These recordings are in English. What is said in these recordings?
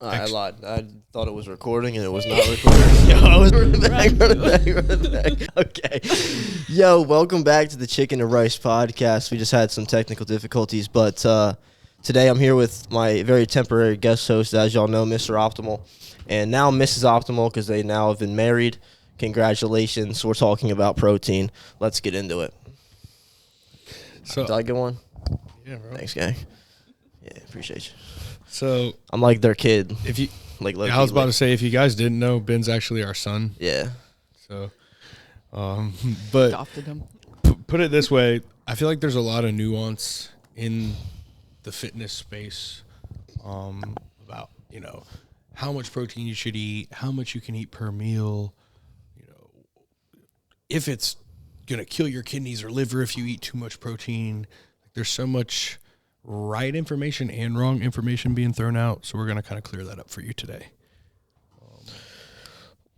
I lied. I thought it was recording, and it was not recording. Yo, I was run it back. Okay. Yo, welcome back to the Chicken and Rice podcast. We just had some technical difficulties, but today I'm here with my very temporary guest host, as y'all know, Mr. Optimal, and now Mrs. Optimal, because they now have been married. Congratulations. We're talking about protein. Let's get into it. So, did I get one? Yeah, bro. Thanks, gang. Yeah, appreciate you. So I'm like their kid. If you, like, I was about to say, if you guys didn't know, Ben's actually our son. Yeah. So, but adopted him. Put it this way, I feel like there's a lot of nuance in the fitness space, about how much protein you should eat, how much you can eat per meal, if it's gonna kill your kidneys or liver if you eat too much protein. There's so much right information and wrong information being thrown out, so we're going to kind of clear that up for you today.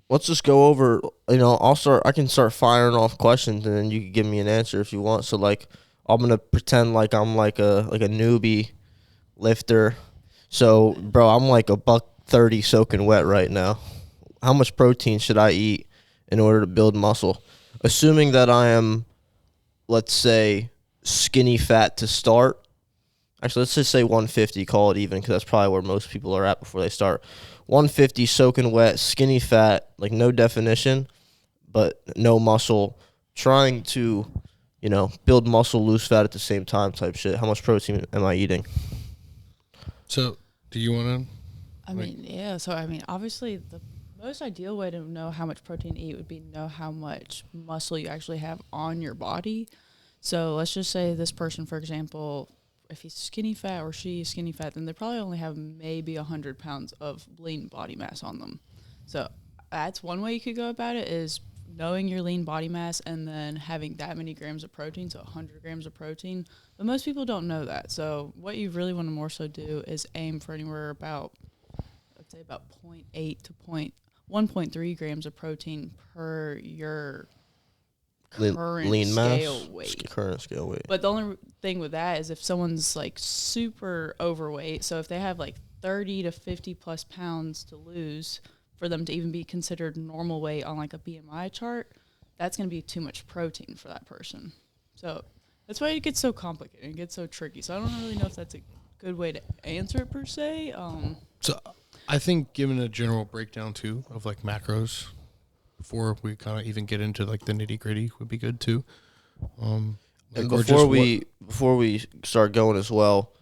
Let's just go over, I can start firing off questions, and then you can give me an answer if you want. So, I'm going to pretend like I'm like a newbie lifter. So, bro, I'm like $130 soaking wet right now. How much protein should I eat in order to build muscle? Assuming that I am, let's say, skinny fat to start. Actually, let's just say 150, call it even, because that's probably where most people are at before they start. 150, soaking wet, skinny fat, like no definition, but no muscle. Trying to, build muscle, lose fat at the same time type shit. How much protein am I eating? So, do you want to? Obviously, the most ideal way to know how much protein to eat would be to know how much muscle you actually have on your body. So, let's just say this person, for example, if he's skinny fat or she's skinny fat, then they probably only have maybe 100 pounds of lean body mass on them. So that's one way you could go about it, is knowing your lean body mass and then having that many grams of protein, so 100 grams of protein. But most people don't know that. So what you really want to more so do is aim for anywhere about, I'd say about 0.8 to 1.3 grams of protein per your current lean mass, scale weight. Current scale weight. But the only thing with that is if someone's like super overweight, so if they have like 30 to 50 plus pounds to lose for them to even be considered normal weight on like a BMI chart, that's going to be too much protein for that person. So that's why it gets so complicated and gets so tricky. So I don't really know if that's a good way to answer it per se. So I think giving a general breakdown too of like macros before we kind of even get into like the nitty gritty would be good too. And before we start going as well,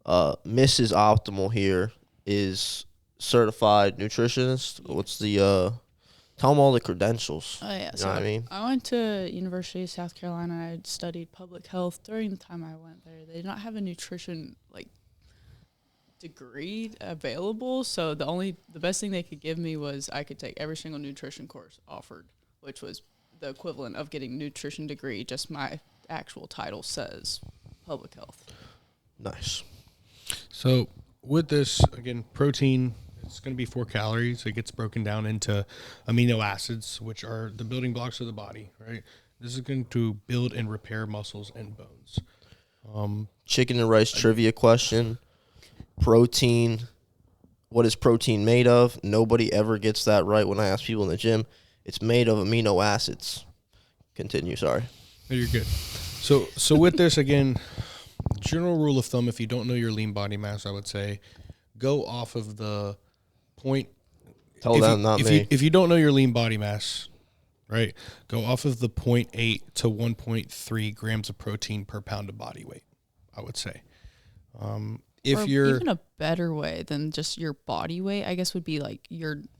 Mrs. Optimal here is certified nutritionist. What's the tell them all the credentials? Oh yeah, you know what I mean? I went to University of South Carolina. I studied public health. During the time I went there, they did not have a nutrition degree available, so the best thing they could give me was I could take every single nutrition course offered, which was the equivalent of getting nutrition degree, just my actual title says public health. Nice. So with this, again, protein, it's going to be 4 calories. It gets broken down into amino acids, which are the building blocks of the body, right? This is going to build and repair muscles and bones. Chicken and rice trivia question. Protein. What is protein made of? Nobody ever gets that right when I ask people in the gym. It's made of amino acids. Continue, sorry. No, you're good. So with this, again, general rule of thumb, if you don't know your lean body mass, I would say go off of the point. Tell them, not me. If you don't know your lean body mass, right, go off of the 0.8 to 1.3 grams of protein per pound of body weight, I would say. Even a better way than just your body weight, I guess, would be like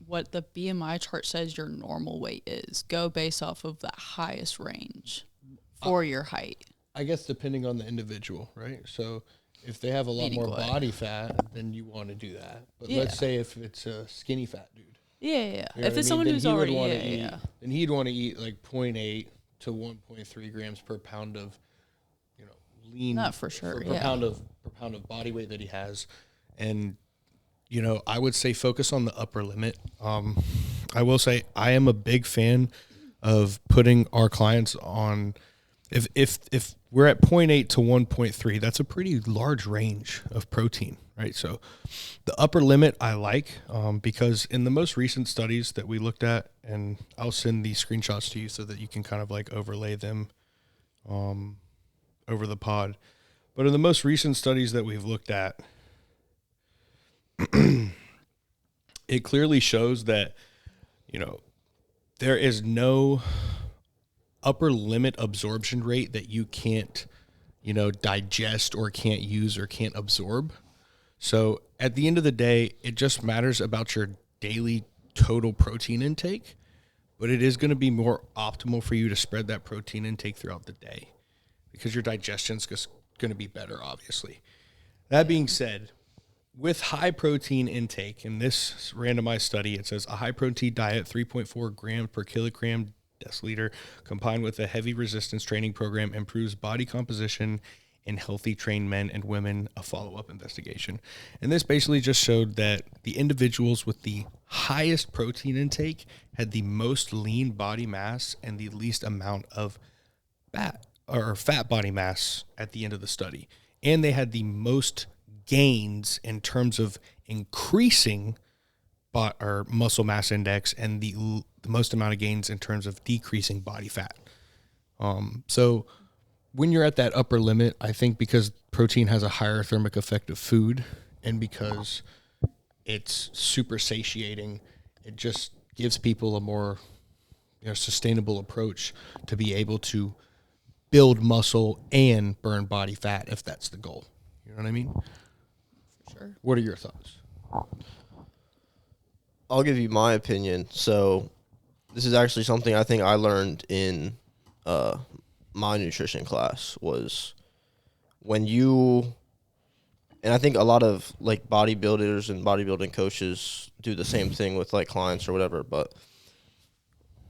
what the BMI chart says your normal weight is. Go based off of the highest range for your height. I guess depending on the individual, right? So if they have a lot more body fat, then you want to do that. But let's say if it's a skinny fat dude. Yeah. You know if it's someone who's already, then he'd want to eat like 0.8 to 1.3 grams per pound of, lean. Not for sure, per pound of body weight that he has. And, I would say focus on the upper limit. I will say I am a big fan of putting our clients on if we're at 0.8 to 1.3, that's a pretty large range of protein, right? So the upper limit I like, because in the most recent studies that we looked at, and I'll send these screenshots to you so that you can kind of like overlay them over the pod. But in the most recent studies that we've looked at, it clearly shows that, there is no upper limit absorption rate that you can't, digest or can't use or can't absorb. So at the end of the day, it just matters about your daily total protein intake, but it is going to be more optimal for you to spread that protein intake throughout the day because your digestion's just going to be better, obviously. That being said, with high protein intake, in this randomized study, it says a high protein diet, 3.4 grams per kilogram deciliter, combined with a heavy resistance training program, improves body composition in healthy trained men and women, a follow-up investigation. And this basically just showed that the individuals with the highest protein intake had the most lean body mass and the least amount of fat body mass at the end of the study. And they had the most gains in terms of increasing muscle mass index and the most amount of gains in terms of decreasing body fat. So when you're at that upper limit, I think because protein has a higher thermic effect of food and because it's super satiating, it just gives people a more sustainable approach to be able to build muscle and burn body fat if that's the goal. You know what I mean? For sure. What are your thoughts? I'll give you my opinion. So this is actually something I think I learned in my nutrition class was when you, and I think a lot of like bodybuilders and bodybuilding coaches do the same thing with like clients or whatever, but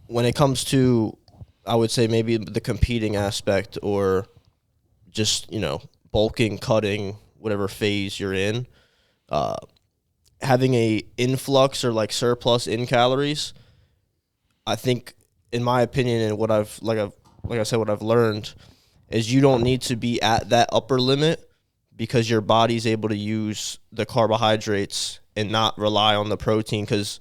when it comes to, I would say maybe the competing aspect or just, bulking, cutting, whatever phase you're in, having a influx or like surplus in calories, I think, in my opinion, and what I've learned is you don't need to be at that upper limit because your body's able to use the carbohydrates and not rely on the protein. Because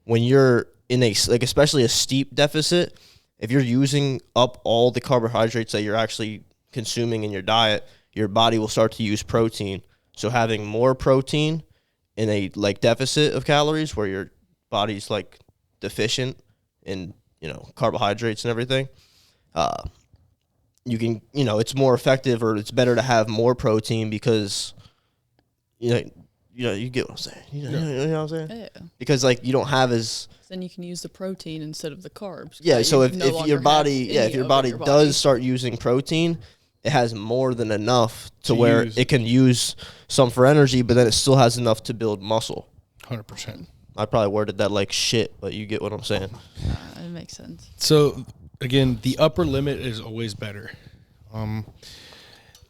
when you're in especially a steep deficit, if you're using up all the carbohydrates that you're actually consuming in your diet, your body will start to use protein. So having more protein in a deficit of calories where your body's deficient in carbohydrates and everything, you can it's more effective, or it's better to have more protein because you get what I'm saying. You know what I'm saying? Yeah. Because you don't have as Then you can use the protein instead of the carbs. Yeah, so if your body body does start using protein, it has more than enough to where it can use some for energy, but then it still has enough to build muscle. 100%. I probably worded that like shit, but you get what I'm saying. It makes sense. So again, the upper limit is always better.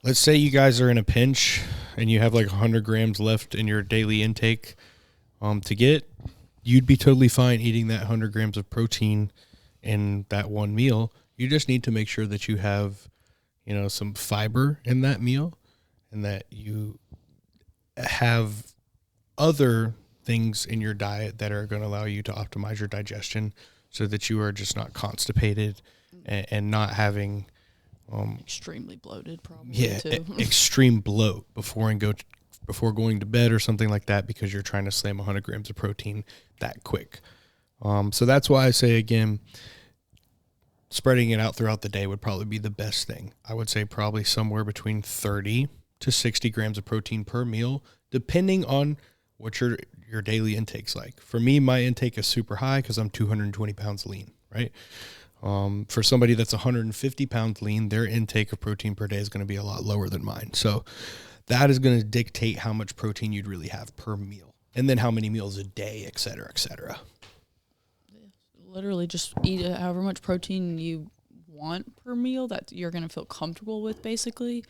Let's say you guys are in a pinch and you have 100 grams left in your daily intake to get. You'd be totally fine eating that 100 grams of protein in that one meal. You just need to make sure that you have, some fiber in that meal and that you have other things in your diet that are going to allow you to optimize your digestion so that you are just not constipated and not having extremely bloated probably too. Extreme bloat before going to bed or something like that, because you're trying to slam 100 grams of protein that quick. So that's why I say, again, spreading it out throughout the day would probably be the best thing. I would say probably somewhere between 30 to 60 grams of protein per meal, depending on what your daily intake's like. For me, my intake is super high because I'm 220 pounds lean, right? For somebody that's 150 pounds lean, their intake of protein per day is going to be a lot lower than mine. So that is going to dictate how much protein you'd really have per meal, and then how many meals a day, et cetera, et cetera. Literally just eat however much protein you want per meal that you're going to feel comfortable with, basically.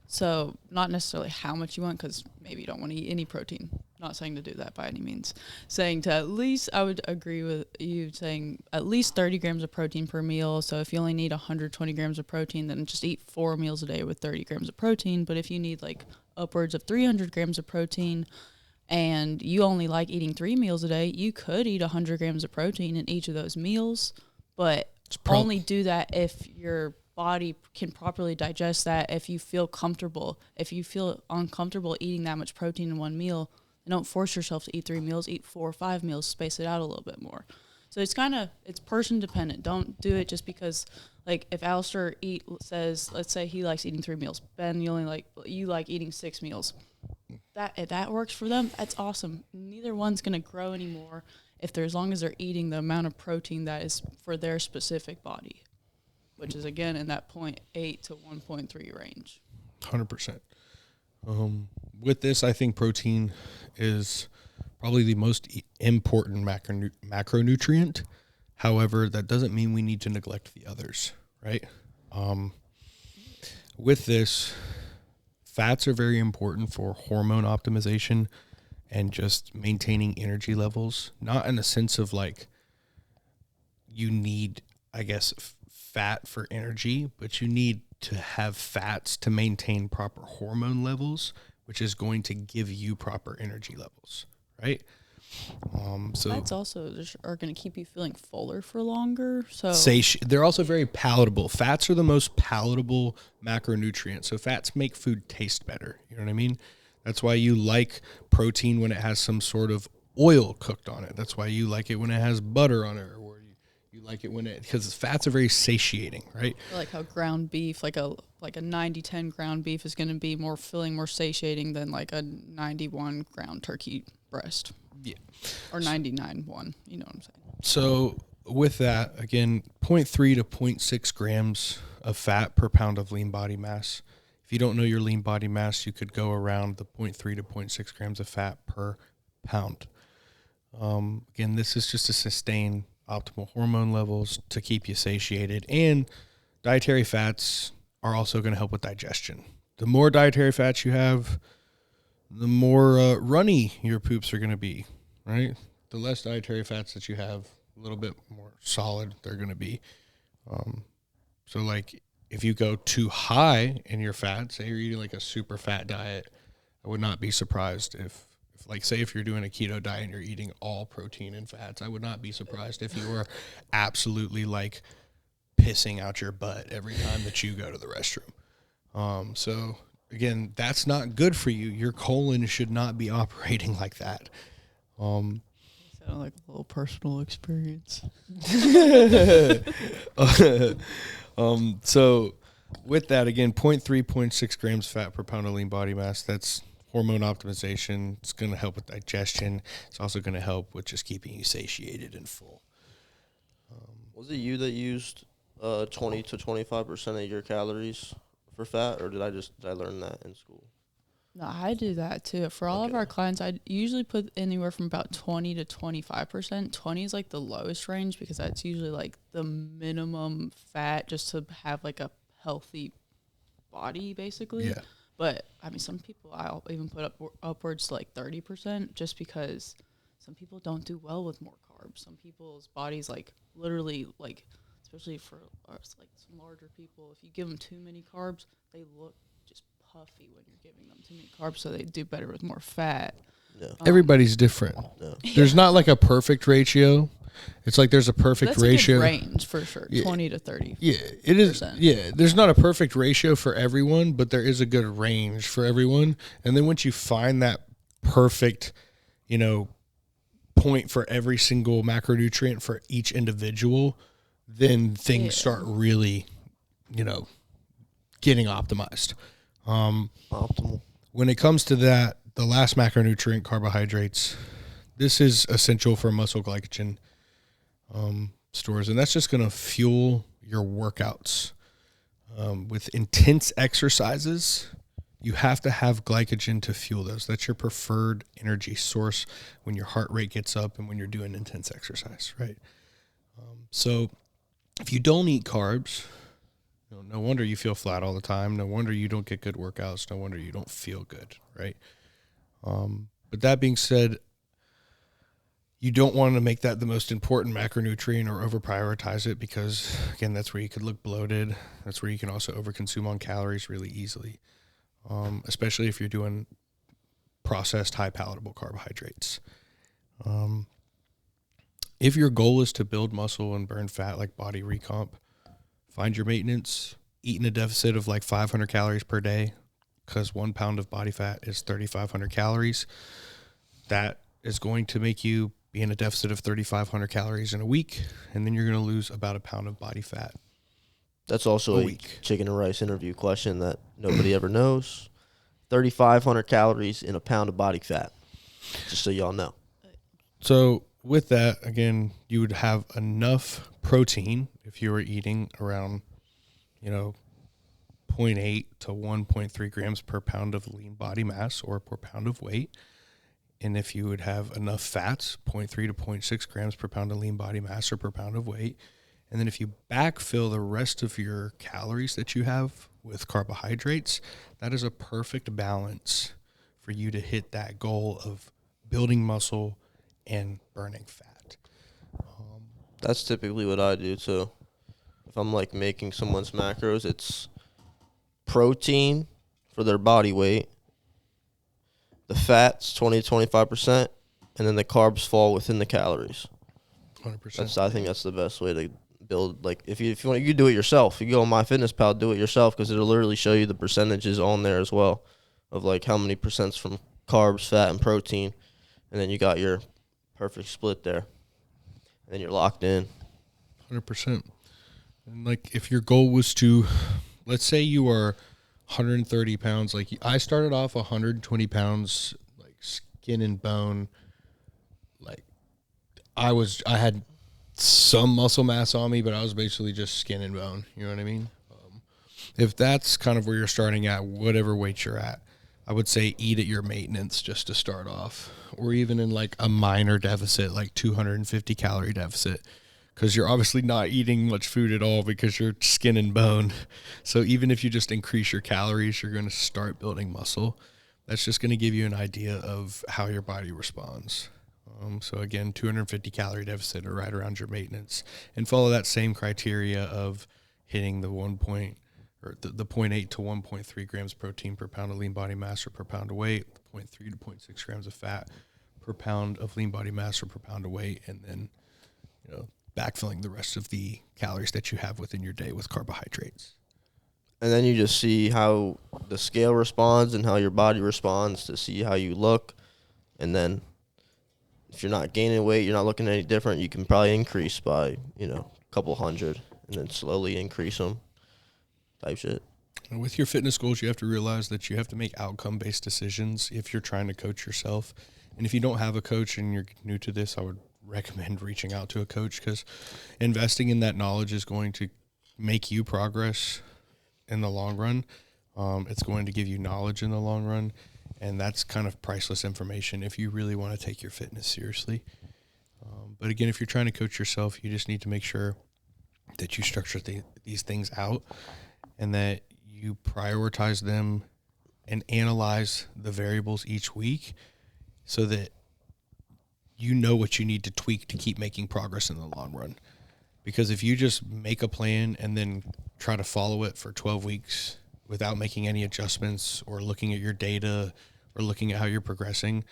So not necessarily how much you want, because maybe you don't want to eat any protein. not saying to do that by any means, saying to at least, I would agree with you saying at least 30 grams of protein per meal. So if you only need 120 grams of protein, then just eat 4 meals a day with 30 grams of protein. But if you need like upwards of 300 grams of protein and you only like eating 3 meals a day, you could eat 100 grams of protein in each of those meals, but only do that if your body can properly digest that. If you feel comfortable, if you feel uncomfortable eating that much protein in one meal, don't force yourself to eat 3 meals, eat 4 or 5 meals, space it out a little bit more. So it's person dependent. Don't do it just because, like, if Alistair says, let's say he likes eating 3 meals, Ben, you like eating 6 meals. If that works for them, that's awesome. Neither one's going to grow anymore as long as they're eating the amount of protein that is for their specific body, which is, again, in that 0.8 to 1.3 range. 100%. With this, I think protein is probably the most important macronutrient. However, that doesn't mean we need to neglect the others, right? With this, fats are very important for hormone optimization and just maintaining energy levels. Not in the sense of like you need, I guess, fat for energy, but you need to have fats to maintain proper hormone levels, which is going to give you proper energy levels, right? So fats also are going to keep you feeling fuller for longer. So they're also very palatable. Fats are the most palatable macronutrient. So fats make food taste better. You know what I mean? That's why you like protein when it has some sort of oil cooked on it. That's why you like it when it has butter on it, or you like it because fats are very satiating, right? Like how ground beef, like a 90-10 ground beef is going to be more filling, more satiating than like a 91 ground turkey breast. Yeah. Or 99-1, you know what I'm saying? So with that, again, 0.3 to 0.6 grams of fat per pound of lean body mass. If you don't know your lean body mass, you could go around the 0.3 to 0.6 grams of fat per pound. Again, this is just to sustain optimal hormone levels, to keep you satiated, and dietary fats are also going to help with digestion. The more dietary fats you have, the more runny your poops are going to be, right? The less dietary fats that you have, a little bit more solid they're going to be. So like if you go too high in your fat, say you're eating like a super fat diet, I would not be surprised if like, say if you're doing a keto diet and you're eating all protein and fats, I would not be surprised if you were absolutely like pissing out your butt every time that you go to the restroom. So again, that's not good for you. Your colon should not be operating like that. Sound like a little personal experience. So with that, again, 0.3, 0.6 grams fat per pound of lean body mass, that's hormone optimization. It's going to help with digestion. It's also going to help with just keeping you satiated and full. Was it you that used 20 to 25% of your calories for fat, or did I learn that in school? No, I do that too. For all of our clients, I usually put anywhere from about 20 to 25%. 20 is like the lowest range because that's usually like the minimum fat just to have like a healthy body, basically. Yeah. But I mean, some people I'll even put upwards to like 30% just because some people don't do well with more carbs. Some people's bodies like literally like, especially for like some larger people, if you give them too many carbs, they look just puffy when you're giving them too many carbs, so they do better with more fat. Yeah. Everybody's different. Yeah. There's not like a perfect ratio. It's like there's a perfect ratio. A good range for sure, 20 to 30. Yeah, it is. Yeah, there's not a perfect ratio for everyone, but there is a good range for everyone. And then once you find that perfect, point for every single macronutrient for each individual, then things start really, getting optimized. Optimal. When it comes to that, the last macronutrient, carbohydrates, this is essential for muscle glycogen stores, and that's just going to fuel your workouts. With intense exercises, you have to have glycogen to fuel those. That's your preferred energy source when your heart rate gets up and when you're doing intense exercise, right? So if you don't eat carbs, no wonder you feel flat all the time. No wonder you don't get good workouts. No wonder you don't feel good, right? But that being said, you don't want to make that the most important macronutrient or over prioritize it because, again, that's where you could look bloated. That's where you can also overconsume on calories really easily, especially if you're doing processed high palatable carbohydrates. If your goal is to build muscle and burn fat like body recomp, find your maintenance, eat in a deficit of like 500 calories per day because 1 pound of body fat is 3,500 calories. That is going to make you be in a deficit of 3,500 calories in a week, and then you're going to lose about a pound of body fat. That's also a Chicken and Rice interview question that nobody ever knows. 3,500 calories in a pound of body fat, just so y'all know. So with that, again, you would have enough protein if you were eating around, 0.8 to 1.3 grams per pound of lean body mass or per pound of weight. And if you would have enough fats, 0.3 to 0.6 grams per pound of lean body mass or per pound of weight. And then if you backfill the rest of your calories that you have with carbohydrates, that is a perfect balance for you to hit that goal of building muscle and burning fat. That's typically what I do too. If I'm like making someone's macros, it's protein for their body weight, the fats 20 to 25%, and then the carbs fall within the calories. 100%. I think that's the best way to build. Like if you want, you do it yourself. You go on MyFitnessPal, do it yourself because it'll literally show you the percentages on there as well of like how many percents from carbs, fat, and protein, and then you got your perfect split there, and then you're locked in. 100%. And like if your goal was to, let's say you are 130 pounds, like I started off 120 pounds, like skin and bone. Like I had some muscle mass on me, but I was basically just skin and bone. You know what I mean? If that's kind of where you're starting at, whatever weight you're at, I would say eat at your maintenance just to start off, or even in like a minor deficit, like 250 calorie deficit, because you're obviously not eating much food at all because you're skin and bone. So even if you just increase your calories, you're going to start building muscle. That's just going to give you an idea of how your body responds. So again, 250 calorie deficit or right around your maintenance, and follow that same criteria of hitting the 0.8 to 1.3 grams protein per pound of lean body mass or per pound of weight, 0.3 to 0.6 grams of fat per pound of lean body mass or per pound of weight, and then backfilling the rest of the calories that you have within your day with carbohydrates. And then you just see how the scale responds and how your body responds to see how you look. And then if you're not gaining weight, you're not looking any different, you can probably increase by, a couple hundred and then slowly increase them type shit. And with your fitness goals, you have to realize that you have to make outcome-based decisions if you're trying to coach yourself. And if you don't have a coach and you're new to this, I would recommend reaching out to a coach because investing in that knowledge is going to make you progress in the long run. It's going to give you knowledge in the long run, and that's kind of priceless information if you really want to take your fitness seriously. But again, if you're trying to coach yourself, you just need to make sure that you structure these things out and that you prioritize them and analyze the variables each week so that you know what you need to tweak to keep making progress in the long run. Because if you just make a plan and then try to follow it for 12 weeks without making any adjustments or looking at your data or looking at how you're progressing,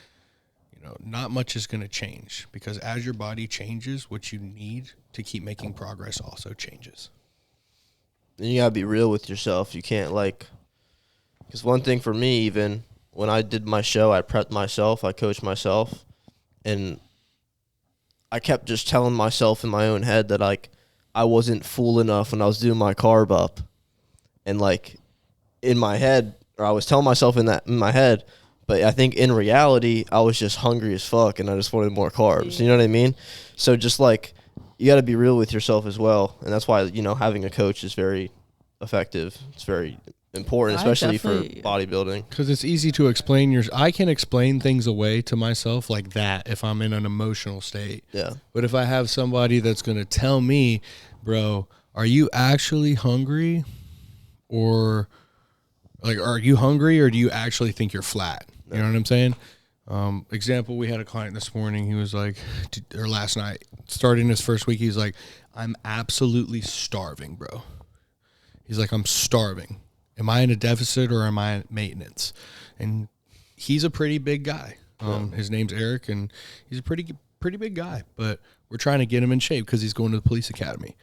not much is going to change, because as your body changes, what you need to keep making progress also changes. And you got to be real with yourself. You can't because one thing for me, even when I did my show, I prepped myself, I coached myself. And I kept just telling myself in my own head that, I wasn't full enough when I was doing my carb up. And, in my head, or I was telling myself in my head, but I think in reality, I was just hungry as fuck and I just wanted more carbs. You know what I mean? So just, you got to be real with yourself as well. And that's why, having a coach is very effective. It's very important, especially for bodybuilding, because it's easy to explain I can explain things away to myself like that if I'm in an emotional state. Yeah. But if I have somebody that's going to tell me, bro, are you actually hungry, or are you hungry, or do you actually think you're flat? You know what I'm saying? Example, we had a client this morning. He was like, or last night, starting his first week, he's like, I'm absolutely starving, bro. He's like, I'm starving. Am I in a deficit or am I in maintenance? And he's a pretty big guy. His name's Eric, and he's a pretty big guy. But we're trying to get him in shape because he's going to the police academy.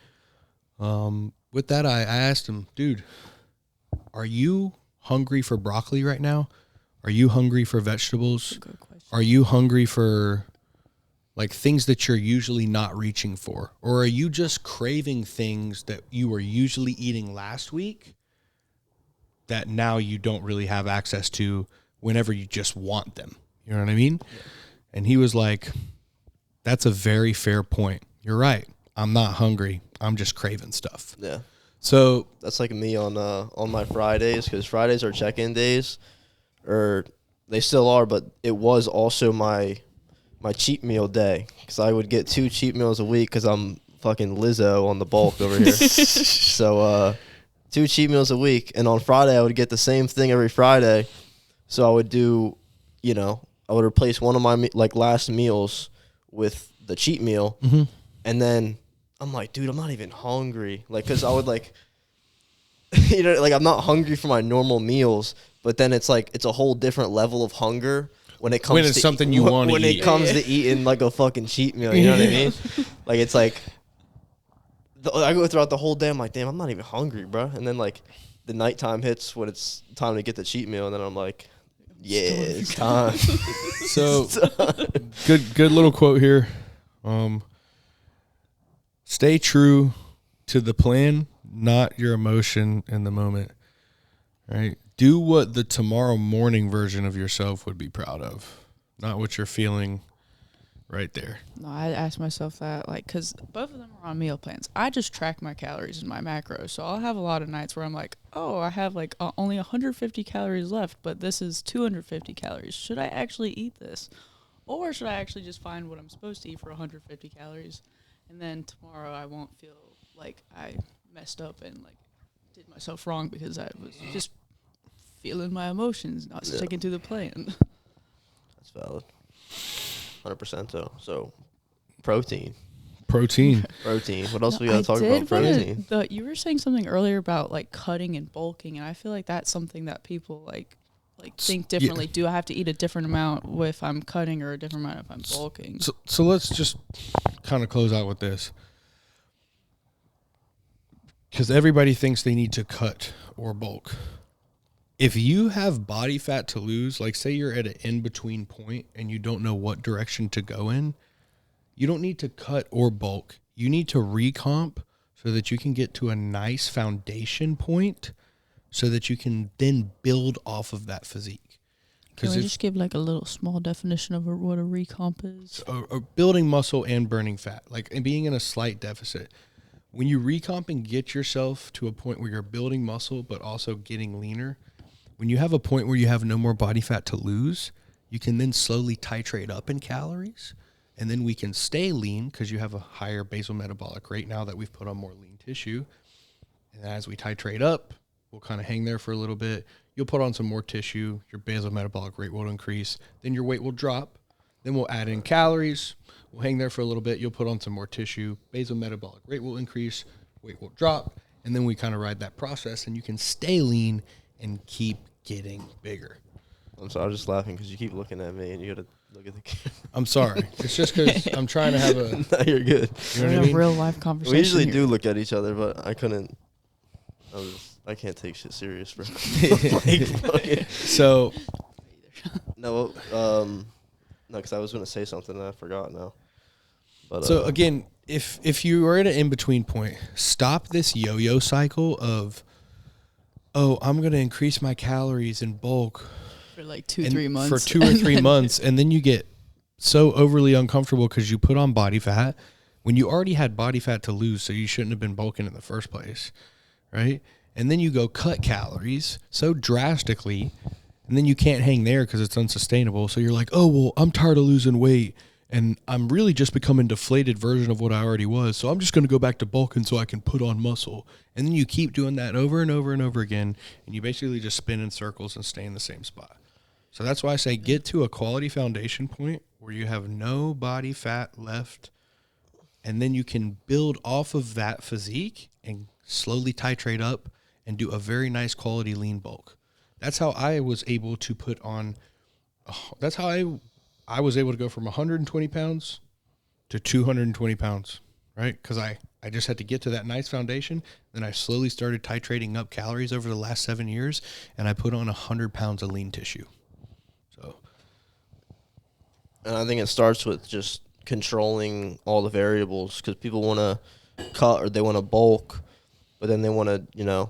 With that, I asked him, dude, are you hungry for broccoli right now? Are you hungry for vegetables? Good question. Are you hungry for like things that you're usually not reaching for? Or are you just craving things that you were usually eating last week that now you don't really have access to whenever you just want them? You know what I mean? Yeah. And he was like, that's a very fair point. You're right. I'm not hungry. I'm just craving stuff. Yeah. So that's like me on my Fridays, because Fridays are check-in days, or they still are, but it was also my cheat meal day, because I would get 2 cheat meals a week because I'm fucking Lizzo on the bulk over here. So 2 cheat meals a week, and on Friday I would get the same thing every Friday. So I would do, I would replace one of my last meals with the cheat meal, and then I'm like, dude, I'm not even hungry. Because I would I'm not hungry for my normal meals, but then it's a whole different level of hunger when it comes to something you want to eat. When it comes to eating a fucking cheat meal, you know what I mean? It's like, I go throughout the whole day, I'm like, damn, I'm not even hungry, bro. And then the nighttime hits when it's time to get the cheat meal, and then I'm like, yeah, it's time. So good little quote here. Stay true to the plan, not your emotion in the moment. Right? Do what the tomorrow morning version of yourself would be proud of, not what you're feeling right there. No, I asked myself that, because both of them are on meal plans. I just track my calories and my macros, so I'll have a lot of nights where I'm like, oh, I have only 150 calories left, but this is 250 calories. Should I actually eat this? Or should I actually just find what I'm supposed to eat for 150 calories? And then tomorrow I won't feel like I messed up and did myself wrong because I was just feeling my emotions, not sticking to the plan. That's valid. 100% though. So, protein. What What else we gotta talk about? Protein. You were saying something earlier about cutting and bulking, and I feel like that's something that people think differently. Yeah. Do I have to eat a different amount if I'm cutting or a different amount if I'm bulking? So let's just kind of close out with this, because everybody thinks they need to cut or bulk. If you have body fat to lose, say you're at an in-between point and you don't know what direction to go in, you don't need to cut or bulk. You need to recomp so that you can get to a nice foundation point so that you can then build off of that physique. Can we just give a little small definition of what a recomp is? Building muscle and burning fat, and being in a slight deficit. When you recomp and get yourself to a point where you're building muscle but also getting leaner, when you have a point where you have no more body fat to lose, you can then slowly titrate up in calories, and then we can stay lean because you have a higher basal metabolic rate now that we've put on more lean tissue. And as we titrate up, we'll kind of hang there for a little bit. You'll put on some more tissue. Your basal metabolic rate will increase. Then your weight will drop. Then we'll add in calories. We'll hang there for a little bit. You'll put on some more tissue. Basal metabolic rate will increase. Weight will drop. And then we kind of ride that process, and you can stay lean and keep getting bigger. I'm sorry. I was just laughing because you keep looking at me, and you got to look at the camera. I'm sorry. It's just because I'm trying to have a... No, you're good. You know what I mean? Real life conversation. We usually do look at each other, but I couldn't... I can't take shit serious, bro. So... No, because I was going to say something and I forgot now. But so again, if you are at an in-between point, stop this yo-yo cycle of, oh, I'm going to increase my calories in bulk for 2-3 months. For 2 or 3 months, and then you get so overly uncomfortable because you put on body fat when you already had body fat to lose, so you shouldn't have been bulking in the first place, right? And then you go cut calories so drastically, and then you can't hang there because it's unsustainable. So you're like, oh, well, I'm tired of losing weight, and I'm really just becoming a deflated version of what I already was. So I'm just going to go back to bulking so I can put on muscle. And then you keep doing that over and over and over again, and you basically just spin in circles and stay in the same spot. So that's why I say get to a quality foundation point where you have no body fat left, and then you can build off of that physique and slowly titrate up and do a very nice quality lean bulk. That's how I was able to put on, that's how I was able to go from 120 pounds to 220 pounds, right? Because I just had to get to that nice foundation. Then I slowly started titrating up calories over the last 7 years, and I put on 100 pounds of lean tissue. So, and I think it starts with just controlling all the variables, because people want to cut or they want to bulk, but then they want to,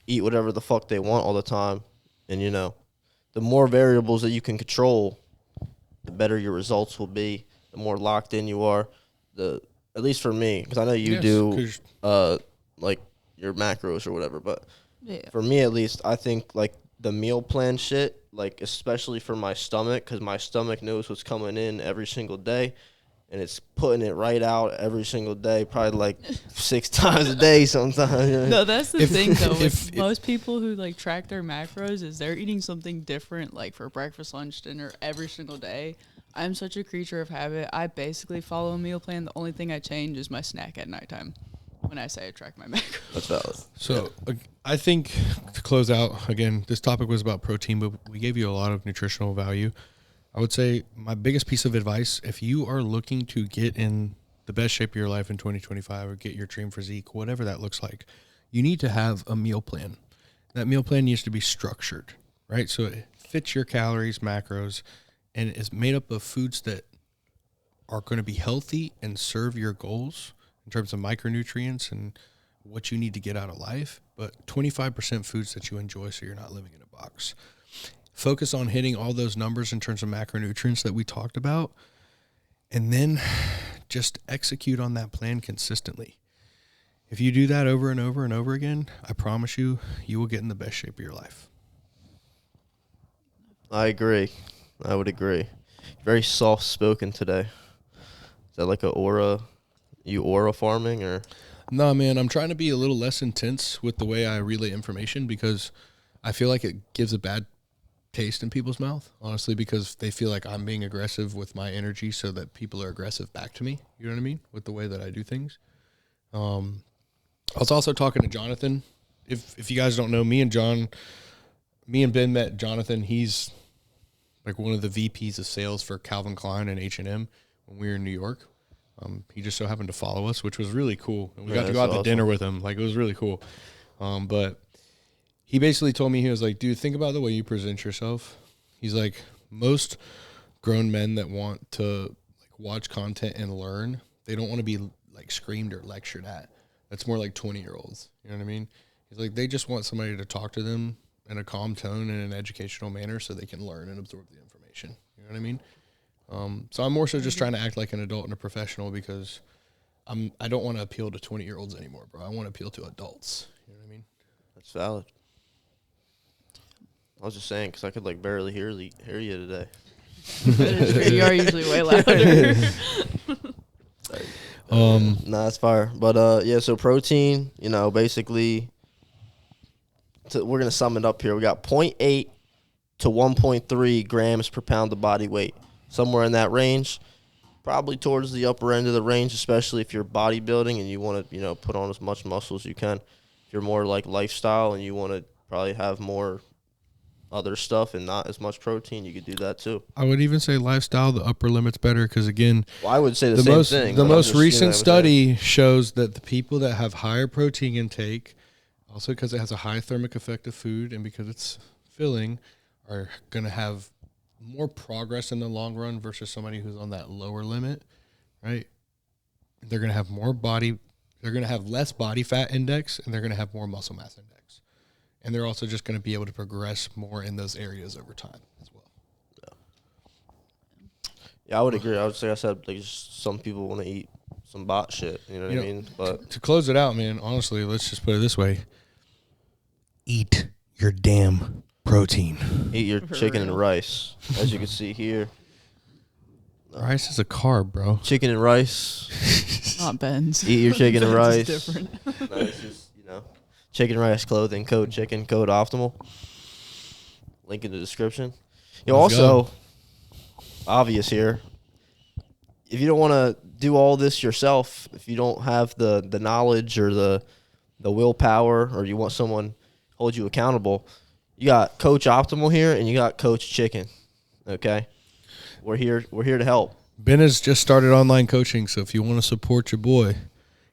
eat whatever the fuck they want all the time. And, the more variables that you can control, the better your results will be, the more locked in you are. At least for me, because I know you do, like your macros or whatever. But for me, at least, I think like the meal plan shit, like especially for my stomach, because my stomach knows what's coming in every single day, and it's putting it right out every single day, probably like 6 times a day sometimes. No, that's the thing though. With most people who like track their macros, is they're eating something different, like for breakfast, lunch, dinner, every single day. I'm such a creature of habit. I basically follow a meal plan. The only thing I change is my snack at nighttime when I say I track my macros. That's valid. So I think to close out, again, this topic was about protein, but we gave you a lot of nutritional value. I would say my biggest piece of advice, if you are looking to get in the best shape of your life in 2025 or get your dream physique, whatever that looks like, you need to have a meal plan. That meal plan needs to be structured, right? So it fits your calories, macros, and it's made up of foods that are going to be healthy and serve your goals in terms of micronutrients and what you need to get out of life, but 25% foods that you enjoy so you're not living in a box. Focus on hitting all those numbers in terms of macronutrients that we talked about, and then just execute on that plan consistently. If you do that over and over and over again, I promise you, you will get in the best shape of your life. I agree. I would agree. Very soft-spoken today. Is that like a aura? You aura farming or? No, man, I'm trying to be a little less intense with the way I relay information, because I feel like it gives a bad taste in people's mouth, honestly, because they feel like I'm being aggressive with my energy so that people are aggressive back to me. You know what I mean? With the way that I do things. I was also talking to Jonathan. If you guys don't know, me and Ben met Jonathan. He's like one of the VPs of sales for Calvin Klein and H&M when we were in New York. He just so happened to follow us, which was really cool. And we got to go out to dinner with him. Like, it was really cool. But he basically told me, he was like, dude, think about the way you present yourself. He's like, most grown men that want to like watch content and learn, they don't want to be like screamed or lectured at. That's more like 20-year-olds. You know what I mean? He's like, they just want somebody to talk to them in a calm tone and an educational manner so they can learn and absorb the information. You know what I mean? So I'm more so just trying to act like an adult and a professional, because I don't want to appeal to 20-year-olds anymore, bro. I want to appeal to adults. You know what I mean? That's valid. I was just saying, because I could like barely hear you today. You are usually way louder. Nah, that's fire. But yeah, so protein, basically, we're going to sum it up here. We got 0.8 to 1.3 grams per pound of body weight. Somewhere in that range, probably towards the upper end of the range, especially if you're bodybuilding and you want to, put on as much muscle as you can. If you're more like lifestyle and you want to probably have more other stuff and not as much protein, you could do that too. I would even say lifestyle, the upper limit's better, because again, I would say the same thing. The most recent study shows that the people that have higher protein intake, also because it has a high thermic effect of food and because it's filling, are going to have more progress in the long run versus somebody who's on that lower limit, right? They're going to have they're going to have less body fat index, and they're going to have more muscle mass index. And they're also just going to be able to progress more in those areas over time as well. Yeah, I would agree. I would say, I said, like, just some people want to eat some bot shit. You know what I mean? But to close it out, man, honestly, let's just put it this way. Eat your damn protein. Eat your chicken and rice, as you can see here. Rice is a carb, bro. Chicken and rice. Not Ben's. Eat your chicken and rice. Ben's is different. No, it's just, Chicken&RiceClothing, code chicken, code optimal. Link in the description. You Let's also, go. obvious here, if you don't want to do all this yourself, if you don't have the knowledge or the willpower, or you want someone to hold you accountable, you got Coach Optimal here and you got Coach Chicken. Okay, we're here to help. Ben has just started online coaching, so if you want to support your boy,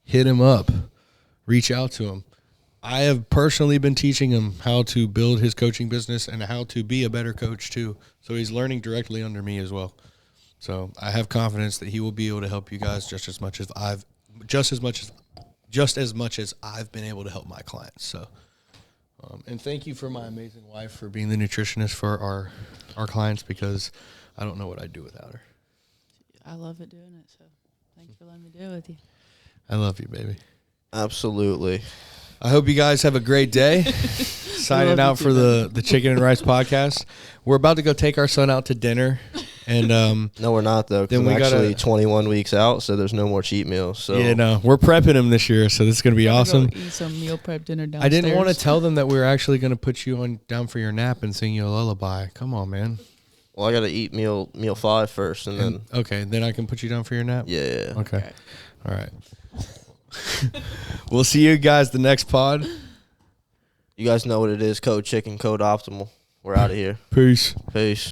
hit him up, reach out to him. I have personally been teaching him how to build his coaching business and how to be a better coach too. So he's learning directly under me as well. So I have confidence that he will be able to help you guys just as much as I've been able to help my clients. So, and thank you for my amazing wife for being the nutritionist for our clients, because I don't know what I'd do without her. I love it doing it. So thanks for letting me do it with you. I love you, baby. Absolutely. I hope you guys have a great day. Signing out for the Chicken and Rice podcast. We're about to go take our son out to dinner. And no, we're not, though, because we're actually 21 weeks out, so there's no more cheat meals. So yeah, no, we're prepping him this year, so this is going to be awesome. Go eat some meal prep dinner downstairs. I didn't want to tell them that we were actually going to put you down for your nap and sing you a lullaby. Come on, man. Well, I got to eat meal 5 first, and then okay, then I can put you down for your nap. Yeah. Okay. All right. We'll see you guys the next pod. You guys know what it is. Code Chicken, Code Optimal. We're out of here. Peace. Peace.